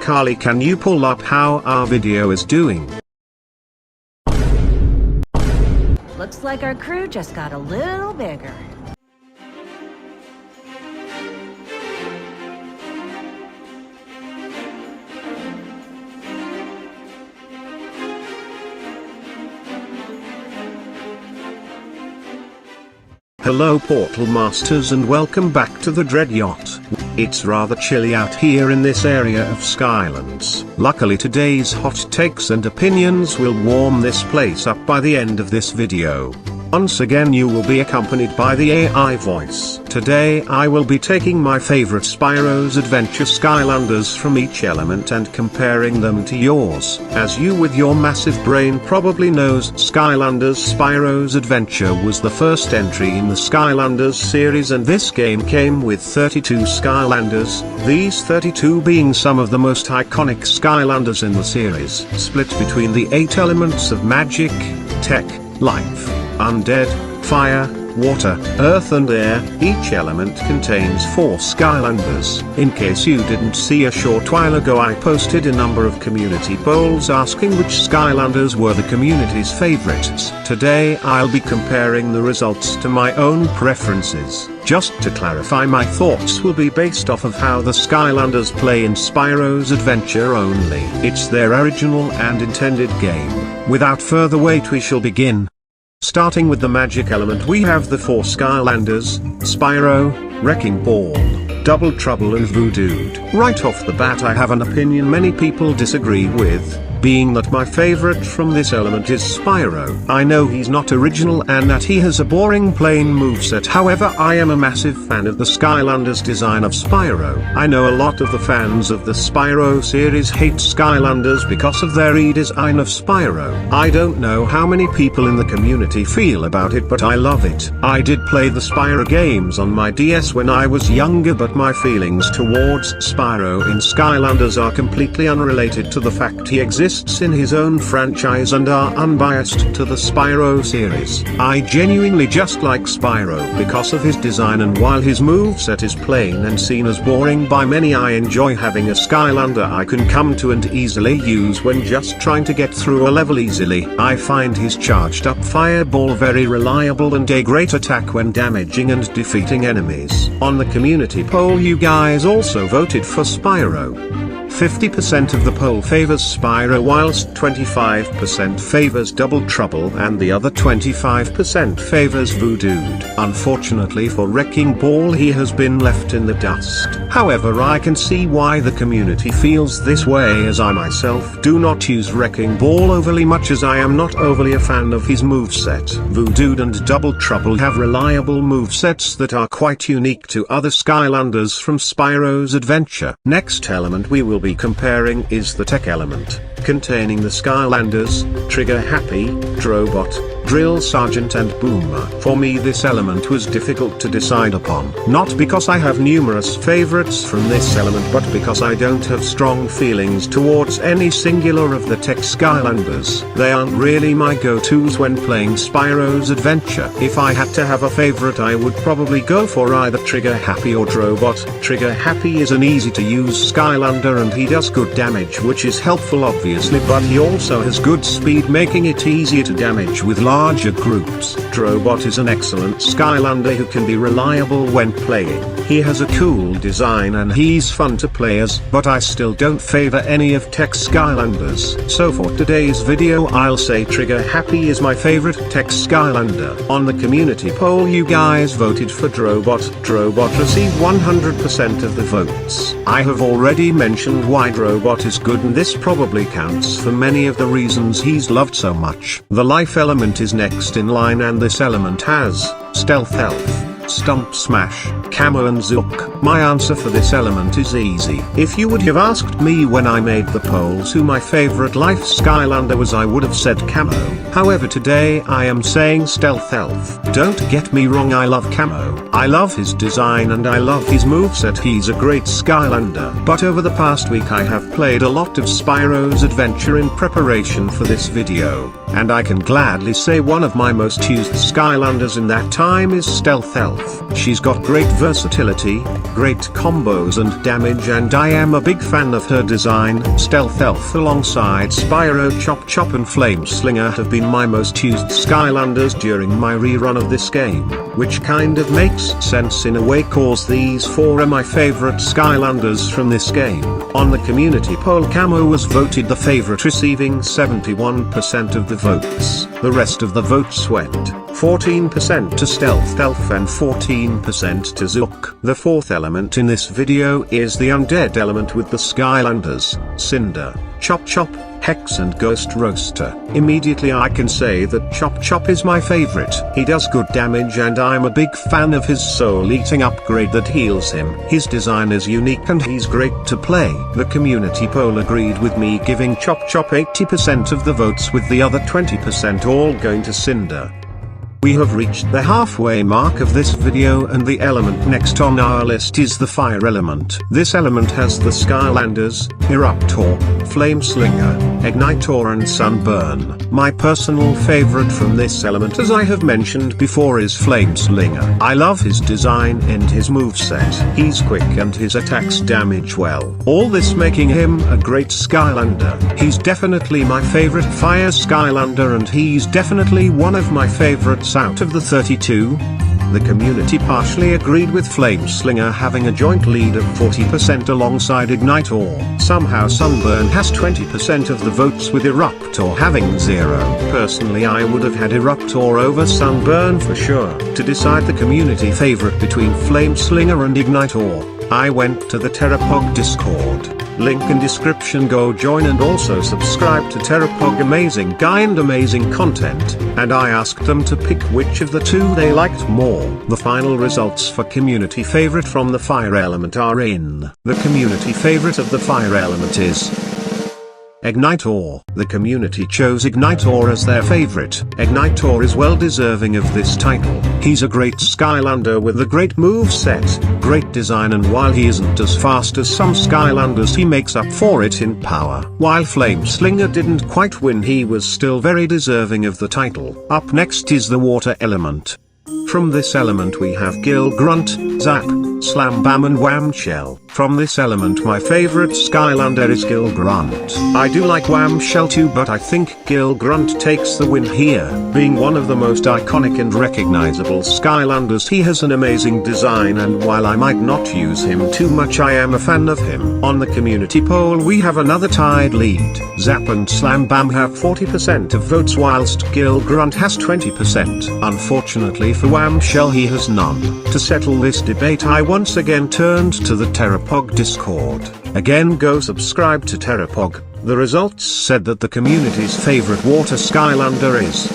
Carly, can you pull up how our video is doing? Looks like our crew just got a little bigger. Hello Portal Masters, and welcome back to the Dread Yacht. It's rather chilly out here in this area of Skylands. Luckily today's hot takes and opinions will warm this place up by the end of this video. Once again you will be accompanied by the AI voice. Today I will be taking my favorite Spyro's Adventure Skylanders from each element and comparing them to yours. As you with your massive brain probably knows, Skylanders Spyro's Adventure was the first entry in the Skylanders series, and this game came with 32 Skylanders, these 32 being some of the most iconic Skylanders in the series, split between the 8 elements of magic, tech, life, undead, fire, water, earth and air. Each element contains 4 Skylanders. In case you didn't see, a short while ago I posted a number of community polls asking which Skylanders were the community's favorites. Today I'll be comparing the results to my own preferences. Just to clarify, my thoughts will be based off of how the Skylanders play in Spyro's Adventure only. It's their original and intended game. Without further wait, we shall begin. Starting with the magic element, we have the 4 Skylanders: Spyro, Wrecking Ball, Double Trouble and Voodooed. Right off the bat I have an opinion many people disagree with, being that my favorite from this element is Spyro. I know he's not original and that he has a boring plain moveset, however I am a massive fan of the Skylanders design of Spyro. I know a lot of the fans of the Spyro series hate Skylanders because of their redesign of Spyro. I don't know how many people in the community feel about it, but I love it. I did play the Spyro games on my DS when I was younger, but my feelings towards Spyro in Skylanders are completely unrelated to the fact he exists in his own franchise and are unbiased to the Spyro series. I genuinely just like Spyro because of his design, and while his moveset is plain and seen as boring by many, I enjoy having a Skylander I can come to and easily use when just trying to get through a level easily. I find his charged up fireball very reliable and a great attack when damaging and defeating enemies. On the community poll you guys also voted for Spyro. 50% of the poll favors Spyro, whilst 25% favors Double Trouble and the other 25% favors Voodooed. Unfortunately for Wrecking Ball, he has been left in the dust. However, I can see why the community feels this way, as I myself do not use Wrecking Ball overly much, as I am not overly a fan of his moveset. Voodooed and Double Trouble have reliable movesets that are quite unique to other Skylanders from Spyro's Adventure. Next element we will be comparing is the tech element, containing the Skylanders: Trigger Happy, Drobot, Drill Sergeant and Boomer. For me this element was difficult to decide upon, not because I have numerous favorites from this element, but because I don't have strong feelings towards any singular of the tech Skylanders. They aren't really my go-tos when playing Spyro's Adventure. If I had to have a favorite, I would probably go for either Trigger Happy or Drobot. Trigger Happy is an easy to use Skylander and he does good damage, which is helpful obviously, but he also has good speed, making it easier to damage with larger groups. Drobot is an excellent Skylander who can be reliable when playing. He has a cool design and he's fun to play as, but I still don't favor any of tech Skylanders. So for today's video I'll say Trigger Happy is my favorite tech Skylander. On the community poll you guys voted for Drobot. Drobot received 100% of the votes. I have already mentioned why Drobot is good, and this probably counts for many of the reasons he's loved so much. The life element is next in line, and this element has Stealth Health, Stump Smash, Camo and Zook. My answer for this element is easy. If you would have asked me when I made the polls who my favorite life Skylander was, I would have said Camo. However, today I am saying Stealth Health. Don't get me wrong, I love Camo. I love his design and I love his moveset. He's a great Skylander. But over the past week I have played a lot of Spyro's Adventure in preparation for this video. and I can gladly say one of my most used Skylanders in that time is Stealth Elf. She's got great versatility, great combos and damage, and I am a big fan of her design. Stealth Elf alongside Spyro, Chop Chop and Flame Slinger have been my most used Skylanders during my rerun of this game, which kind of makes sense in a way cause these four are my favorite Skylanders from this game. On the community poll, Camo was voted the favorite, receiving 71% of the votes. The rest of the votes went 14% to Stealth Elf and 14% to Zook. The fourth element in this video is the undead element with the Skylanders, Cinder, Chop Chop, Hex and Ghost Roaster. Immediately I can say that Chop Chop is my favorite. He does good damage and I'm a big fan of his soul eating upgrade that heals him. His design is unique and he's great to play. The community poll agreed with me, giving Chop Chop 80% of the votes, with the other 20% all going to Cinder. We have reached the halfway mark of this video, and the element next on our list is the fire element. This element has the Skylanders, Eruptor, Flame Slinger, Ignitor and Sunburn. My personal favorite from this element, as I have mentioned before, is Flame Slinger. I love his design and his moveset. He's quick and his attacks damage well. All this making him a great Skylander. He's definitely my favorite fire Skylander, and he's definitely one of my favorites out of the 32. The community partially agreed with Flame Slinger having a joint lead of 40% alongside Ignitor. Somehow Sunburn has 20% of the votes, with Eruptor having 0. Personally, I would have had Eruptor over Sunburn for sure. To decide the community favorite between Flame Slinger and Ignitor, I went to the Terrapog Discord. Link in description. Go join and also subscribe to Terrapog. Amazing guy and amazing content, and I asked them to pick which of the two they liked more. The final results for community favorite from the fire element are in. The community favorite of the fire element is Ignitor. The community chose Ignitor as their favorite. Ignitor is well deserving of this title. He's a great Skylander with a great moveset, great design, and while he isn't as fast as some Skylanders, he makes up for it in power. While Flame Slinger didn't quite win, he was still very deserving of the title. Up next is the water element. From this element we have Gill Grunt, Zap, Slam Bam and Wham Shell. From this element my favorite Skylander is Gill Grunt. I do like Wham Shell too, but I think Gill Grunt takes the win here. Being one of the most iconic and recognizable Skylanders, he has an amazing design, and while I might not use him too much, I am a fan of him. On the community poll we have another tied lead. Zap and Slam Bam have 40% of votes whilst Gill Grunt has 20%. Unfortunately for Wham Shell, he has none. To settle this debate I once again turned to the Terrapog Discord. Again, go subscribe to Terrapog. The results said that the community's favorite water Skylander is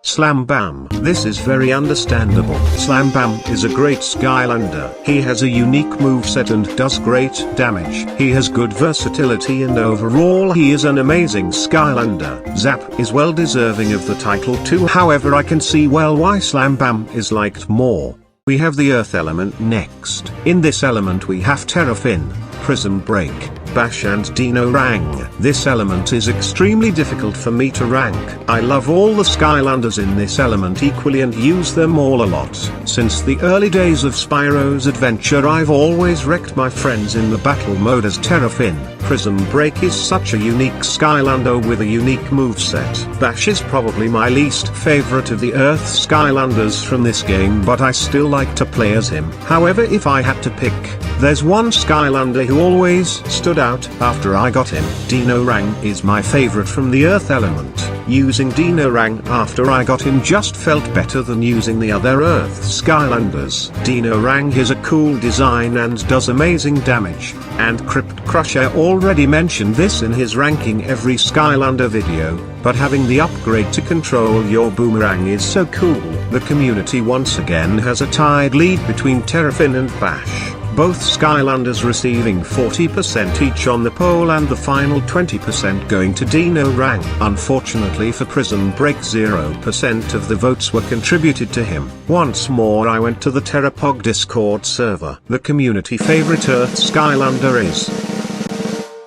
Slam Bam. This is very understandable. Slam Bam is a great Skylander. He has a unique moveset and does great damage. He has good versatility and overall he is an amazing Skylander. Zap is well deserving of the title too, however I can see well why Slam Bam is liked more. We have the Earth element next. In this element we have Terrafin, Prism Break, Bash and Dino Rang. This element is extremely difficult for me to rank. I love all the Skylanders in this element equally and use them all a lot. Since the early days of Spyro's adventure I've always wrecked my friends in the battle mode as Terrafin. Prism Break is such a unique Skylander with a unique moveset. Bash is probably my least favorite of the Earth Skylanders from this game, but I still like to play as him. However, if I had to pick, there's one Skylander who always stood out after I got him. Dino Rang is my favorite from the Earth element. Using Dino Rang after I got him just felt better than using the other Earth Skylanders. Dino Rang has a cool design and does amazing damage, and Crypt Crusher already mentioned this in his ranking every Skylander video, but having the upgrade to control your boomerang is so cool. The community once again has a tied lead between Terrafin and Bash. Both Skylanders receiving 40% each on the poll and the final 20% going to Dino Rang. Unfortunately for Prism Break, 0% of the votes were contributed to him. Once more I went to the Terrapog Discord server. The community favorite Earth Skylander is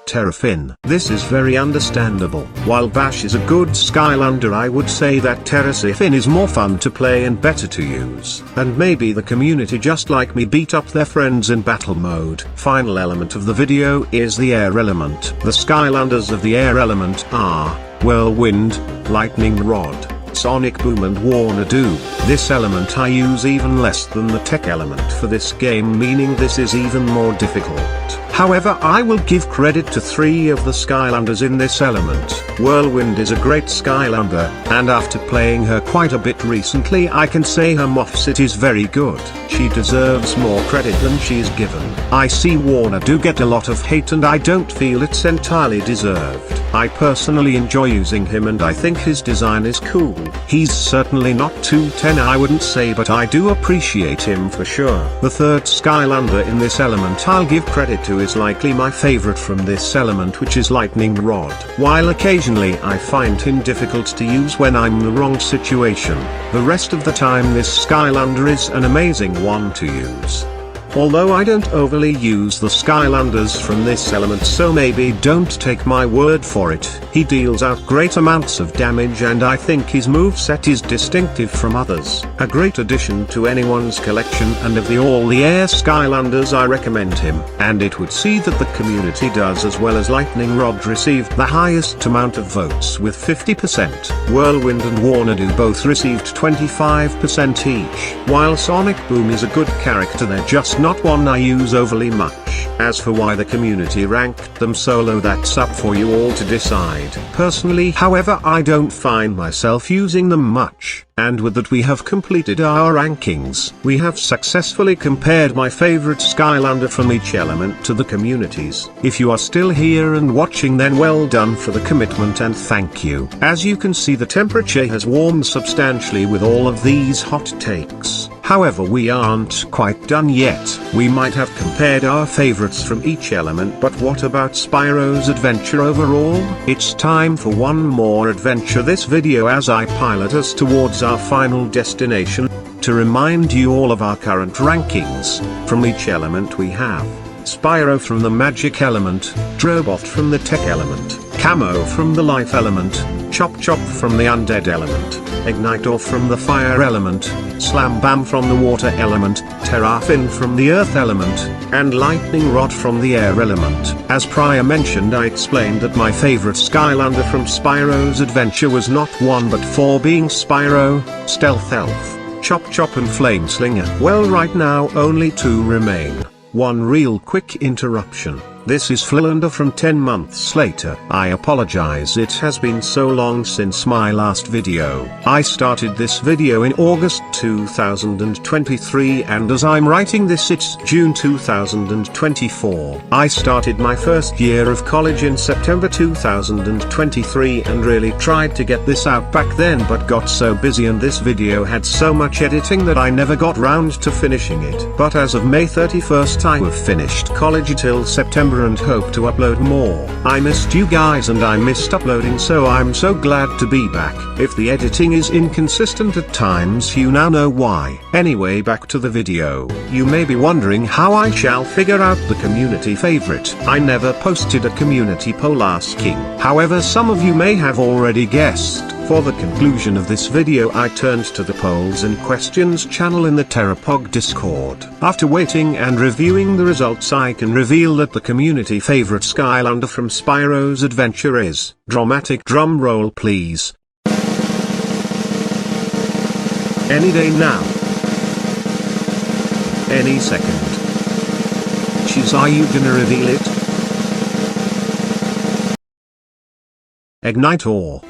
Terrafin. This is very understandable. While Bash is a good Skylander, I would say that Terracifin is more fun to play and better to use. And maybe the community just like me beat up their friends in battle mode. Final element of the video is the air element. The Skylanders of the air element are Whirlwind, Lightning Rod, Sonic Boom and Warnadoo. This element I use even less than the tech element for this game, meaning this is even more difficult. However, I will give credit to 3 of the Skylanders in this element. Whirlwind is a great Skylander, and after playing her quite a bit recently I can say her moveset is very good. She deserves more credit than she's given. I see Warnadoo get a lot of hate and I don't feel it's entirely deserved. I personally enjoy using him and I think his design is cool. He's certainly not 210 I wouldn't say, but I do appreciate him for sure. The 3rd Skylander in this element I'll give credit to is likely my favorite from this element, which is Lightning Rod. While occasionally I find him difficult to use when I'm in the wrong situation, the rest of the time this Skylander is an amazing one to use. Although I don't overly use the Skylanders from this element, so maybe don't take my word for it, he deals out great amounts of damage and I think his moveset is distinctive from others. A great addition to anyone's collection, and of all the air Skylanders I recommend him, and it would see that the community does as well, as Lightning Rod received the highest amount of votes with 50%. Whirlwind and Warnadoo both received 25% each. While Sonic Boom is a good character, they're just not one I use overly much. As for why the community ranked them so low, that's up for you all to decide. Personally, however, I don't find myself using them much. And with that we have completed our rankings. We have successfully compared my favorite Skylander from each element to the communities. If you are still here and watching, then well done for the commitment and thank you. As you can see, the temperature has warmed substantially with all of these hot takes. However, we aren't quite done yet. We might have compared our favorites from each element, but what about Spyro's adventure overall? It's time for one more adventure this video as I pilot us towards our final destination. To remind you all of our current rankings, from each element we have Spyro from the magic element, Drobot from the tech element, Camo from the life element, Chop Chop from the undead element, Ignitor from the fire element, Slam Bam from the water element, Terrafin from the earth element, and Lightning Rod from the air element. As prior mentioned, I explained that my favorite Skylander from Spyro's adventure was not 1 but 4, being Spyro, Stealth Elf, Chop Chop and Flameslinger. Well, right now only 2 remain. One real quick interruption. This is FlynnLander from 10 months later. I apologize, it has been so long since my last video. I started this video in August 2023 and as I'm writing this it's June 2024. I started my first year of college in September 2023 and really tried to get this out back then, but got so busy and this video had so much editing that I never got round to finishing it. But as of May 31st I have finished college till September and hope to upload more. I missed you guys and I missed uploading, so I'm so glad to be back. If the editing is inconsistent at times, you now know why. Anyway, back to the video. You may be wondering how I shall figure out the community favorite. I never posted a community poll asking. However, some of you may have already guessed. For the conclusion of this video I turned to the polls and questions channel in the Terrapog Discord. After waiting and reviewing the results, I can reveal that the community favorite Skylander from Spyro's adventure is, dramatic drum roll please, any day now, any second. Cheese, are you gonna reveal it? Ignitor.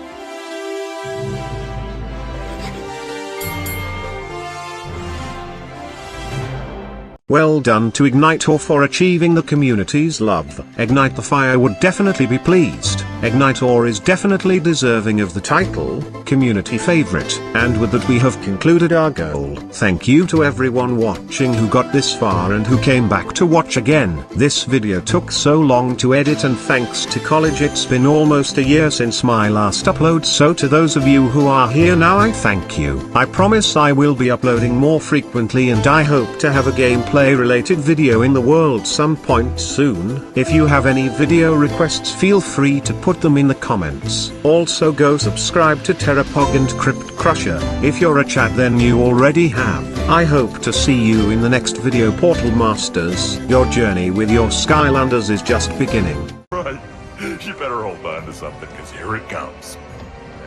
Well done to Ignitor for achieving the community's love. Ignite the Fire would definitely be pleased. Ignitor is definitely deserving of the title, community favorite, and with that we have concluded our goal. Thank you to everyone watching who got this far and who came back to watch again. This video took so long to edit, and thanks to college it's been almost a year since my last upload, so to those of you who are here now I thank you. I promise I will be uploading more frequently, and I hope to have a gameplay related video in the world some point soon. If you have any video requests, feel free to put them in the comments. Also go subscribe to Terrapog and Crypt Crusher. If you're a chat then you already have. I hope to see you in the next video. Portal Masters, your journey with your Skylanders is just beginning. Right, you better hold on to something, cause here it comes.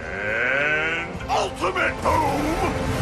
And ultimate boom!